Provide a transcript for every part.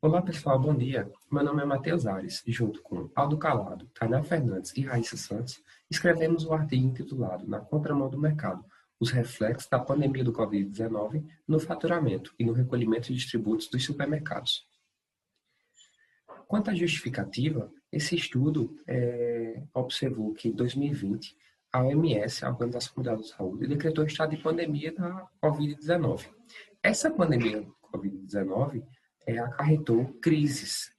Olá pessoal, bom dia. Meu nome é Matheus Ares e junto com Aldo Calado, Tainá Fernandes e Raíssa Santos, escrevemos um artigo intitulado Na Contramão do Mercado, os reflexos da pandemia do Covid-19 no faturamento e no recolhimento de tributos dos supermercados. Quanto à justificativa, esse estudo observou que em 2020 a OMS, a Organização Mundial da Saúde, decretou estado de pandemia da Covid-19. Essa pandemia da Covid-19 acarretou crises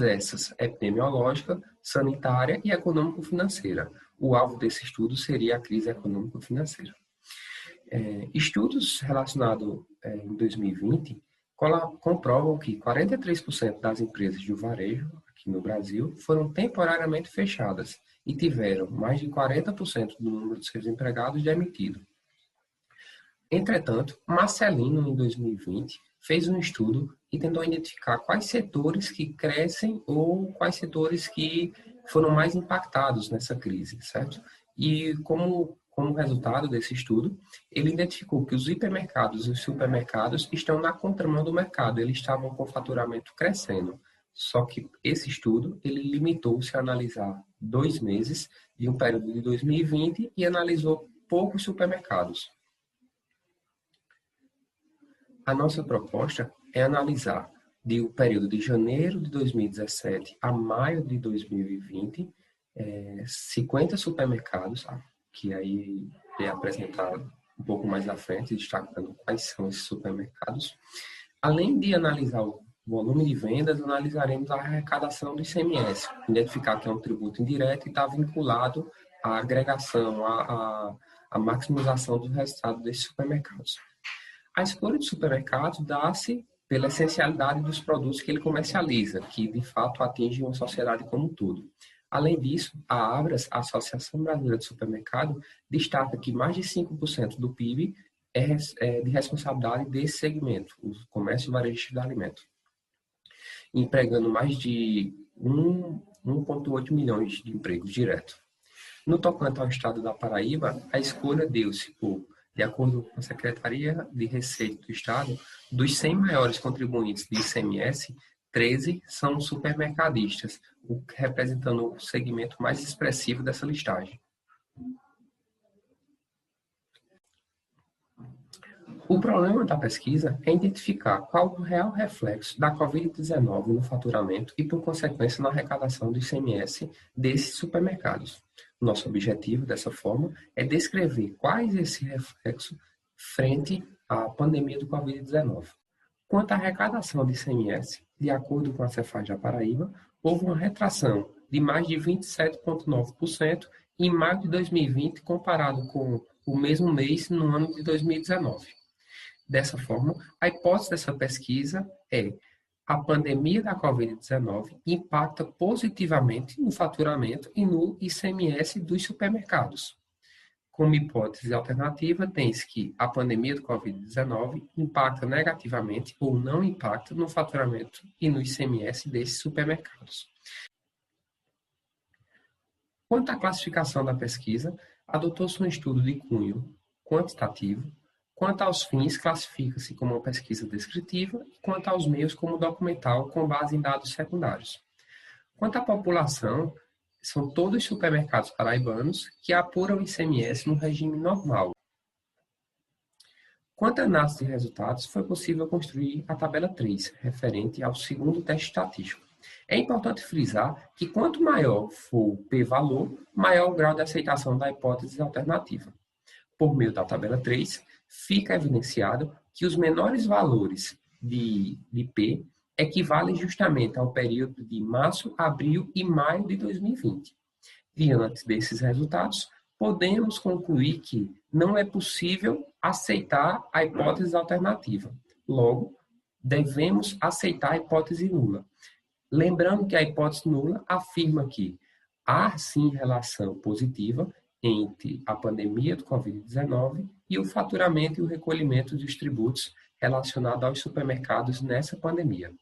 essas epidemiológica, sanitária e econômico-financeira. O alvo desse estudo seria a crise econômico-financeira. Estudos relacionados em 2020 comprovam que 43% das empresas de varejo aqui no Brasil foram temporariamente fechadas e tiveram mais de 40% do número de seus empregados demitidos. Entretanto, Marcelino, em 2020, fez um estudo e tentou identificar quais setores que crescem ou quais setores que foram mais impactados nessa crise, certo? E como resultado desse estudo, ele identificou que os hipermercados e os supermercados estão na contramão do mercado, eles estavam com faturamento crescendo. Só que esse estudo, ele limitou-se a analisar 2 meses de um período de 2020 e analisou poucos supermercados. A nossa proposta é analisar do período de janeiro de 2017 a maio de 2020, 50 supermercados, que aí é apresentado um pouco mais à frente, destacando quais são esses supermercados. Além de analisar o volume de vendas, analisaremos a arrecadação do ICMS, identificar que é um tributo indireto e está vinculado à agregação, à maximização do resultado desses supermercados. A escolha de supermercados dá-se pela essencialidade dos produtos que ele comercializa, que de fato atinge uma sociedade como um todo. Além disso, a Abras, a Associação Brasileira de Supermercado, destaca que mais de 5% do PIB é de responsabilidade desse segmento, o comércio e varejo de alimentos, empregando mais de 1,8 milhões de empregos diretos. No tocante ao estado da Paraíba, a escolha deu-se por, de acordo com a Secretaria de Receita do Estado, dos 100 maiores contribuintes de ICMS, 13 são supermercadistas, representando o segmento mais expressivo dessa listagem. O problema da pesquisa é identificar qual o real reflexo da Covid-19 no faturamento e, por consequência, na arrecadação do ICMS desses supermercados. Nosso objetivo, dessa forma, é descrever quais esse reflexo frente à pandemia do Covid-19. Quanto à arrecadação de ICMS, de acordo com a Cefaz da Paraíba, houve uma retração de mais de 27,9% em maio de 2020, comparado com o mesmo mês no ano de 2019. Dessa forma, a hipótese dessa pesquisa é: a pandemia da Covid-19 impacta positivamente no faturamento e no ICMS dos supermercados. Como hipótese alternativa, tem-se que a pandemia do Covid-19 impacta negativamente ou não impacta no faturamento e no ICMS desses supermercados. Quanto à classificação da pesquisa, adotou-se um estudo de cunho quantitativo. Quanto aos fins, classifica-se como uma pesquisa descritiva e quanto aos meios, como documental, com base em dados secundários. Quanto à população, são todos supermercados paraibanos que apuram o ICMS no regime normal. Quanto à análise de resultados, foi possível construir a tabela 3, referente ao segundo teste estatístico. É importante frisar que quanto maior for o p-valor, maior o grau de aceitação da hipótese alternativa. Por meio da tabela 3, fica evidenciado que os menores valores de P equivalem justamente ao período de março, abril e maio de 2020. Diante desses resultados, podemos concluir que não é possível aceitar a hipótese alternativa. Logo, devemos aceitar a hipótese nula. Lembrando que a hipótese nula afirma que há sim relação positiva entre a pandemia do Covid-19 e o faturamento e o recolhimento dos tributos relacionados aos supermercados nessa pandemia.